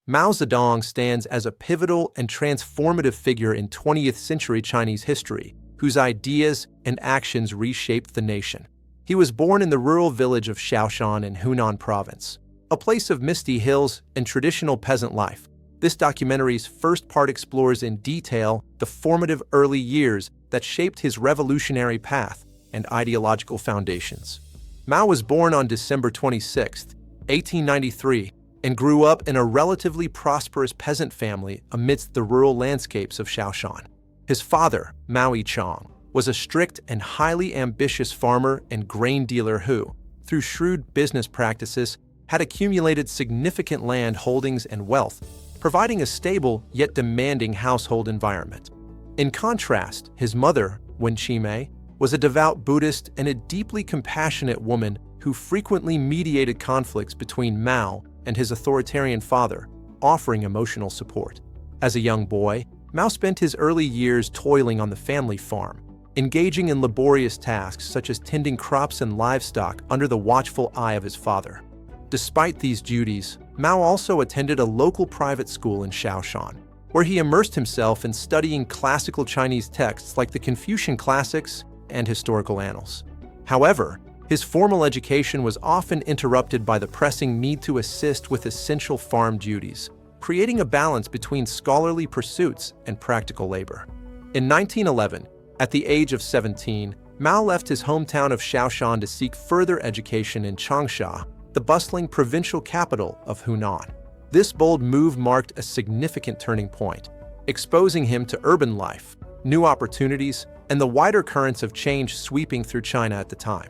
Mao Zedong stands as a pivotal and transformative figure in 20th century Chinese history, whose ideas and actions reshaped the nation. He was born in the rural village of Shaoshan in Hunan Province, a place of misty hills and traditional peasant life. This documentary's first part explores in detail the formative early years that shaped his revolutionary path and ideological foundations. Mao was born on December 26, 1893, and grew up in a relatively prosperous peasant family amidst the rural landscapes of Shaoshan. His father, Mao Zedong, was a strict and highly ambitious farmer and grain dealer who, through shrewd business practices, had accumulated significant land holdings and wealth, providing a stable yet demanding household environment. In contrast, his mother, Wen Qimei, was a devout Buddhist and a deeply compassionate woman who frequently mediated conflicts between Mao and his authoritarian father, offering emotional support. As a young boy, Mao spent his early years toiling on the family farm, engaging in laborious tasks such as tending crops and livestock under the watchful eye of his father. Despite these duties, Mao also attended a local private school in Shaoshan, where he immersed himself in studying classical Chinese texts like the Confucian classics and historical annals. However, his formal education was often interrupted by the pressing need to assist with essential farm duties, creating a balance between scholarly pursuits and practical labor. In 1911, at the age of 17, Mao left his hometown of Shaoshan to seek further education in Changsha, the bustling provincial capital of Hunan. This bold move marked a significant turning point, exposing him to urban life, new opportunities, and the wider currents of change sweeping through China at the time.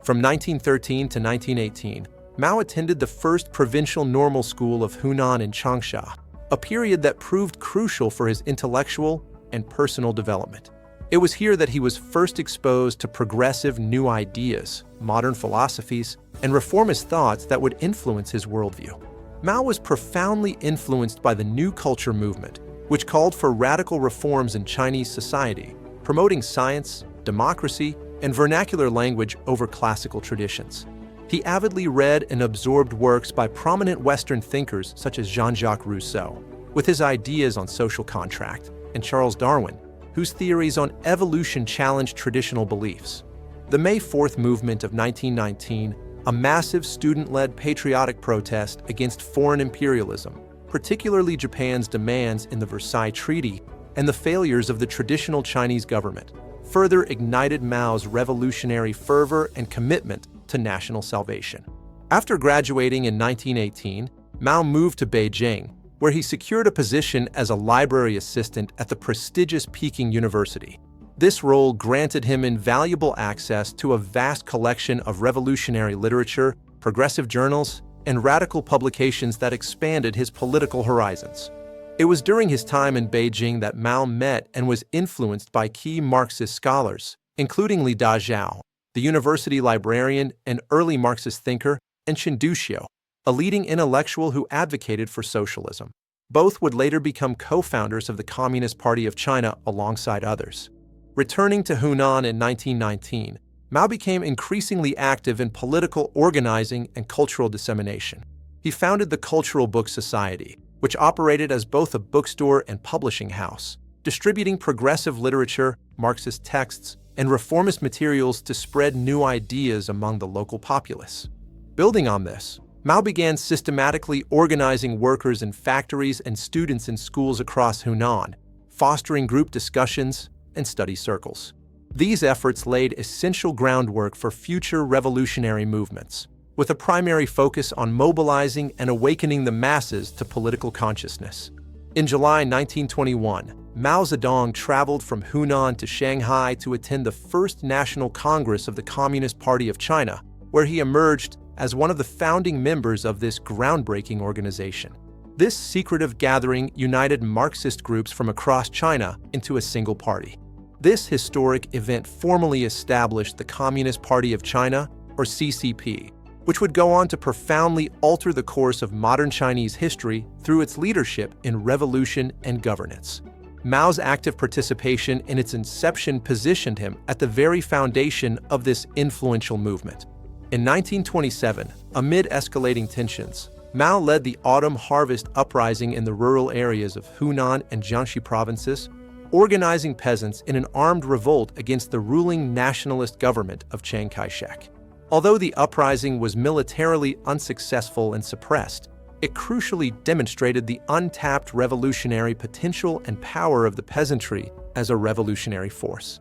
From 1913 to 1918, Mao attended the first provincial normal school of Hunan in Changsha, a period that proved crucial for his intellectual and personal development. It was here that he was first exposed to progressive new ideas, modern philosophies, and reformist thoughts that would influence his worldview. Mao was profoundly influenced by the New Culture movement, which called for radical reforms in Chinese society, promoting science, democracy, and vernacular language over classical traditions. He avidly read and absorbed works by prominent Western thinkers such as Jean-Jacques Rousseau, with his ideas on social contract, and Charles Darwin, whose theories on evolution challenged traditional beliefs. The May 4th movement of 1919, a massive student-led patriotic protest against foreign imperialism, particularly Japan's demands in the Versailles Treaty and the failures of the traditional Chinese government, further ignited Mao's revolutionary fervor and commitment to national salvation. After graduating in 1918, Mao moved to Beijing, where he secured a position as a library assistant at the prestigious Peking University. This role granted him invaluable access to a vast collection of revolutionary literature, progressive journals, and radical publications that expanded his political horizons. It was during his time in Beijing that Mao met and was influenced by key Marxist scholars, including Li Dajiao, the university librarian and early Marxist thinker, and Chen Duxiu, a leading intellectual who advocated for socialism. Both would later become co-founders of the Communist Party of China alongside others. Returning to Hunan in 1919, Mao became increasingly active in political organizing and cultural dissemination. He founded the Cultural Book Society, which operated as both a bookstore and publishing house, distributing progressive literature, Marxist texts, and reformist materials to spread new ideas among the local populace. Building on this, Mao began systematically organizing workers in factories and students in schools across Hunan, fostering group discussions and study circles. These efforts laid essential groundwork for future revolutionary movements, with a primary focus on mobilizing and awakening the masses to political consciousness. In July 1921, Mao Zedong traveled from Hunan to Shanghai to attend the First National Congress of the Communist Party of China, where he emerged as one of the founding members of this groundbreaking organization. This secretive gathering united Marxist groups from across China into a single party. This historic event formally established the Communist Party of China, or CCP, which would go on to profoundly alter the course of modern Chinese history through its leadership in revolution and governance. Mao's active participation in its inception positioned him at the very foundation of this influential movement. In 1927, amid escalating tensions, Mao led the autumn harvest uprising in the rural areas of Hunan and Jiangxi provinces, organizing peasants in an armed revolt against the ruling nationalist government of Chiang Kai-shek. Although the uprising was militarily unsuccessful and suppressed, it crucially demonstrated the untapped revolutionary potential and power of the peasantry as a revolutionary force.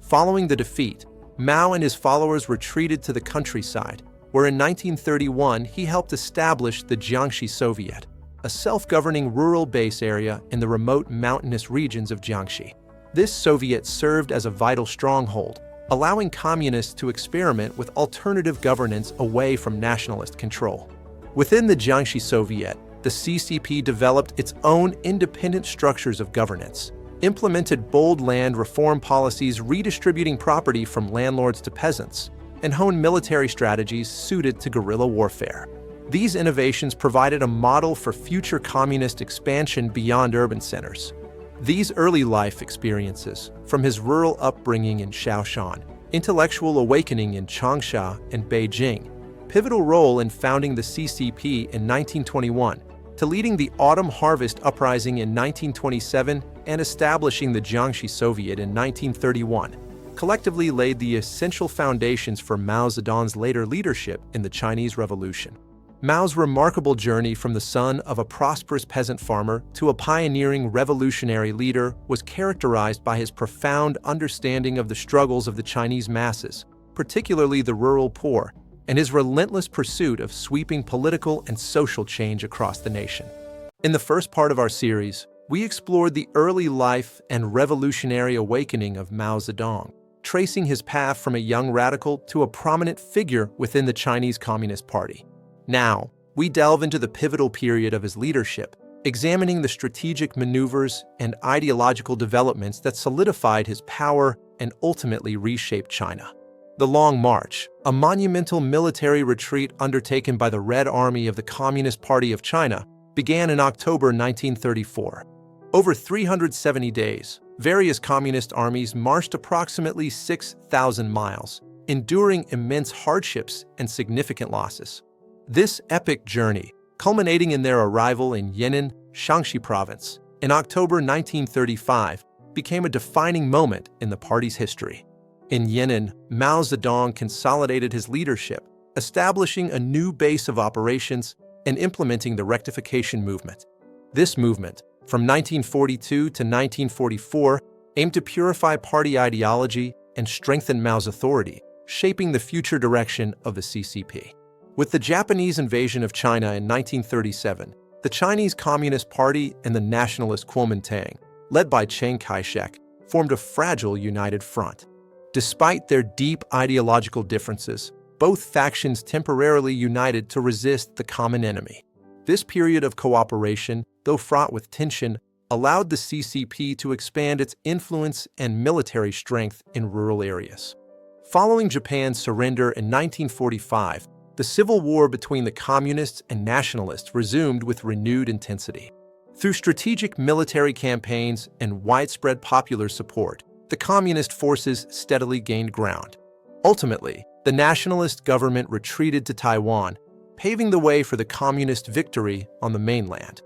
Following the defeat, Mao and his followers retreated to the countryside, where in 1931 he helped establish the Jiangxi Soviet, a self-governing rural base area in the remote mountainous regions of Jiangxi. This Soviet served as a vital stronghold, allowing communists to experiment with alternative governance away from nationalist control. Within the Jiangxi Soviet, the CCP developed its own independent structures of governance, implemented bold land reform policies redistributing property from landlords to peasants, and honed military strategies suited to guerrilla warfare. These innovations provided a model for future communist expansion beyond urban centers. These early life experiences, from his rural upbringing in Shaoshan, intellectual awakening in Changsha and Beijing, pivotal role in founding the CCP in 1921, to leading the Autumn Harvest Uprising in 1927 and establishing the Jiangxi Soviet in 1931, collectively laid the essential foundations for Mao Zedong's later leadership in the Chinese Revolution. Mao's remarkable journey from the son of a prosperous peasant farmer to a pioneering revolutionary leader was characterized by his profound understanding of the struggles of the Chinese masses, particularly the rural poor, and his relentless pursuit of sweeping political and social change across the nation. In the first part of our series, we explored the early life and revolutionary awakening of Mao Zedong, tracing his path from a young radical to a prominent figure within the Chinese Communist Party. Now, we delve into the pivotal period of his leadership, examining the strategic maneuvers and ideological developments that solidified his power and ultimately reshaped China. The Long March, a monumental military retreat undertaken by the Red Army of the Communist Party of China, began in October 1934. Over 370 days, various communist armies marched approximately 6,000 miles, enduring immense hardships and significant losses. This epic journey, culminating in their arrival in Yan'an, Shaanxi Province, in October 1935, became a defining moment in the party's history. In Yan'an, Mao Zedong consolidated his leadership, establishing a new base of operations and implementing the rectification movement. This movement, from 1942 to 1944, aimed to purify party ideology and strengthen Mao's authority, shaping the future direction of the CCP. With the Japanese invasion of China in 1937, the Chinese Communist Party and the nationalist Kuomintang, led by Chiang Kai-shek, formed a fragile united front. Despite their deep ideological differences, both factions temporarily united to resist the common enemy. This period of cooperation, though fraught with tension, allowed the CCP to expand its influence and military strength in rural areas. Following Japan's surrender in 1945, the civil war between the communists and nationalists resumed with renewed intensity. Through strategic military campaigns and widespread popular support, the communist forces steadily gained ground. Ultimately, the nationalist government retreated to Taiwan, paving the way for the communist victory on the mainland.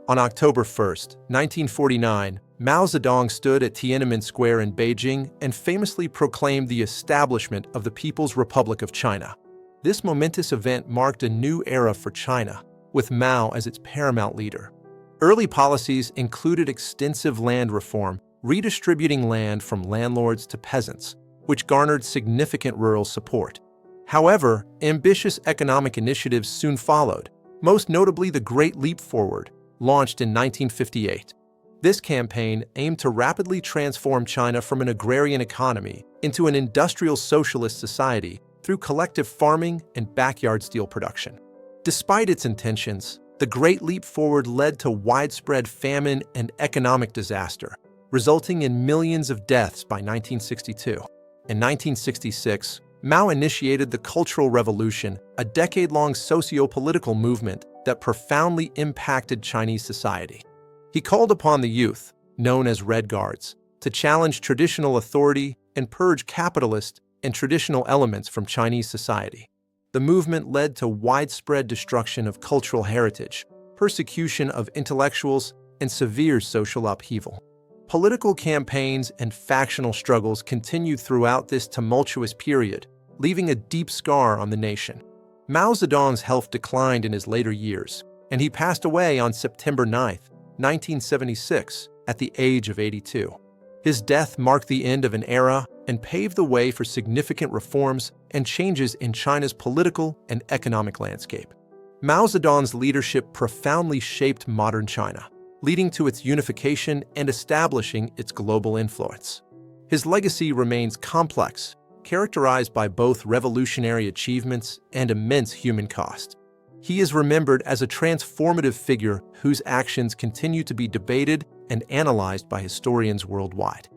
On October 1, 1949, Mao Zedong stood at Tiananmen Square in Beijing and famously proclaimed the establishment of the People's Republic of China. This momentous event marked a new era for China, with Mao as its paramount leader. Early policies included extensive land reform, redistributing land from landlords to peasants, which garnered significant rural support. However, ambitious economic initiatives soon followed, most notably the Great Leap Forward, launched in 1958. This campaign aimed to rapidly transform China from an agrarian economy into an industrial socialist society through collective farming and backyard steel production. Despite its intentions, the Great Leap Forward led to widespread famine and economic disaster, resulting in millions of deaths by 1962. In 1966, Mao initiated the Cultural Revolution, a decade-long socio-political movement that profoundly impacted Chinese society. He called upon the youth, known as Red Guards, to challenge traditional authority and purge capitalist and traditional elements from Chinese society. The movement led to widespread destruction of cultural heritage, persecution of intellectuals, and severe social upheaval. Political campaigns and factional struggles continued throughout this tumultuous period, leaving a deep scar on the nation. Mao Zedong's health declined in his later years, and he passed away on September 9, 1976, at the age of 82. His death marked the end of an era and paved the way for significant reforms and changes in China's political and economic landscape. Mao Zedong's leadership profoundly shaped modern China, leading to its unification and establishing its global influence. His legacy remains complex, characterized by both revolutionary achievements and immense human cost. He is remembered as a transformative figure whose actions continue to be debated and analyzed by historians worldwide.